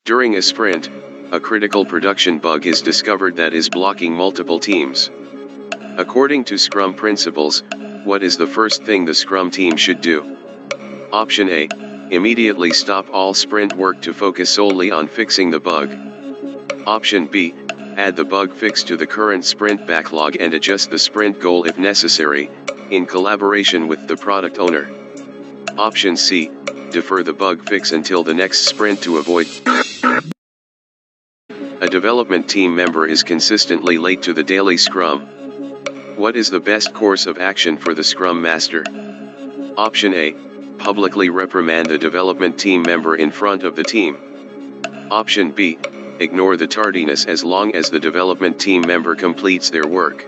During a sprint, a critical production bug is discovered that is blocking multiple teams. According to Scrum principles, what is the first thing the Scrum team should do? Option A, immediately stop all sprint work to focus solely on fixing the bug. Option B, add the bug fix to the current sprint backlog and adjust the sprint goal if necessary, in collaboration with the product owner. Option C, defer the bug fix until the next sprint to avoid. A development team member is consistently late to the daily Scrum. What is the best course of action for the Scrum Master? Option A, publicly reprimand the development team member in front of the team. Option B, ignore the tardiness as long as the development team member completes their work.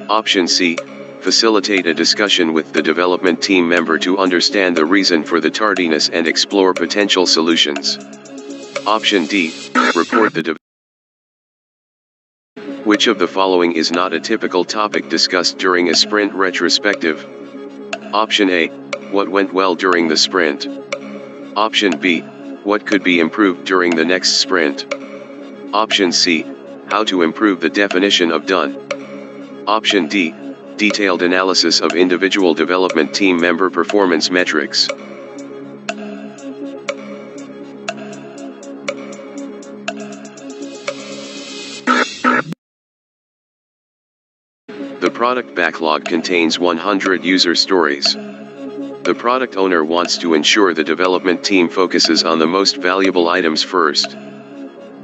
Option C, facilitate a discussion with the development team member to understand the reason for the tardiness and explore potential solutions. Option D, report the Which of the following is not a typical topic discussed during a sprint retrospective? Option A, what went well during the sprint? Option B, what could be improved during the next sprint? Option C, how to improve the definition of done? Option D, detailed analysis of individual development team member performance metrics. The product backlog contains 100 user stories. The product owner wants to ensure the development team focuses on the most valuable items first.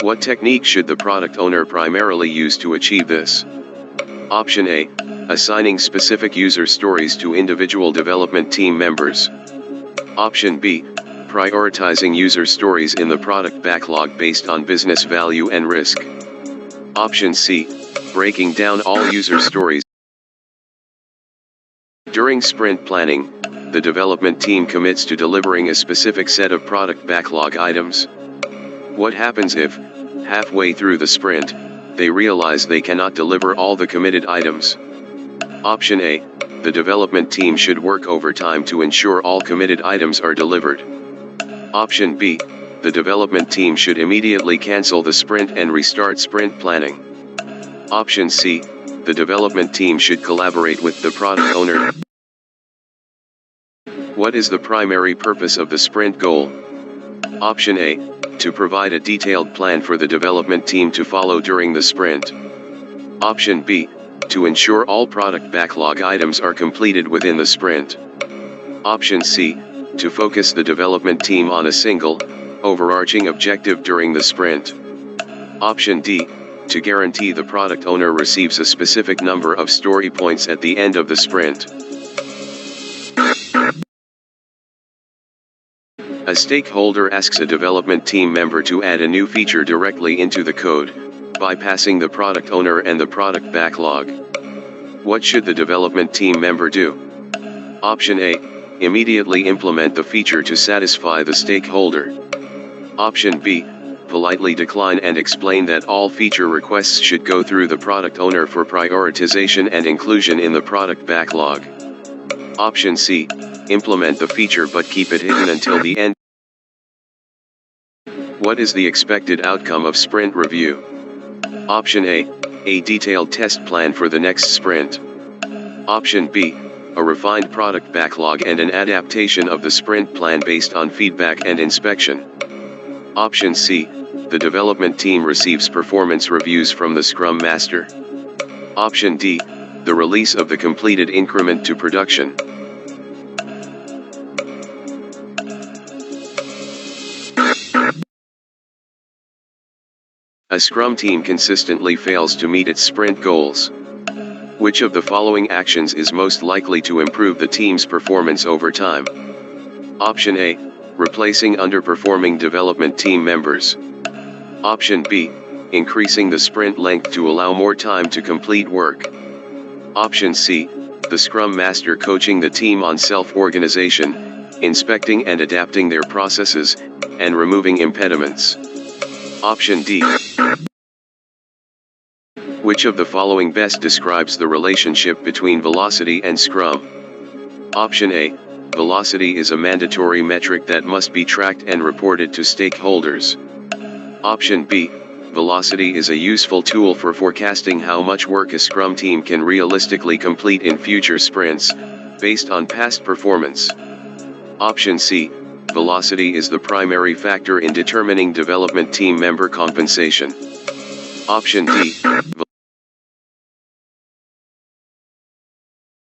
What technique should the product owner primarily use to achieve this? Option A, assigning specific user stories to individual development team members. Option B, prioritizing user stories in the product backlog based on business value and risk. Option C, breaking down all user stories. During sprint planning, the development team commits to delivering a specific set of product backlog items. What happens if, halfway through the sprint, they realize they cannot deliver all the committed items? Option A, the development team should work overtime to ensure all committed items are delivered. Option B, the development team should immediately cancel the sprint and restart sprint planning. Option C, the development team should collaborate with the product owner. What is the primary purpose of the sprint goal? Option A, to provide a detailed plan for the development team to follow during the sprint. Option B, to ensure all product backlog items are completed within the sprint. Option C, to focus the development team on a single, overarching objective during the sprint. Option D, to guarantee the product owner receives a specific number of story points at the end of the sprint. A stakeholder asks a development team member to add a new feature directly into the code, bypassing the product owner and the product backlog. What should the development team member do? Option A, immediately implement the feature to satisfy the stakeholder. Option B, politely decline and explain that all feature requests should go through the product owner for prioritization and inclusion in the product backlog. Option C, implement the feature but keep it hidden until the end. What is the expected outcome of sprint review? Option A detailed test plan for the next sprint. Option B, a refined product backlog and an adaptation of the sprint plan based on feedback and inspection. Option C, the development team receives performance reviews from the Scrum Master. Option D, the release of the completed increment to production. A Scrum team consistently fails to meet its sprint goals. Which of the following actions is most likely to improve the team's performance over time? Option A, replacing underperforming development team members. Option B, increasing the sprint length to allow more time to complete work. Option C, the Scrum Master coaching the team on self-organization, inspecting and adapting their processes, and removing impediments. Option D. Which of the following best describes the relationship between velocity and Scrum? Option A, velocity is a mandatory metric that must be tracked and reported to stakeholders. Option B, velocity is a useful tool for forecasting how much work a Scrum team can realistically complete in future sprints, based on past performance. Option C, velocity is the primary factor in determining development team member compensation. Option D,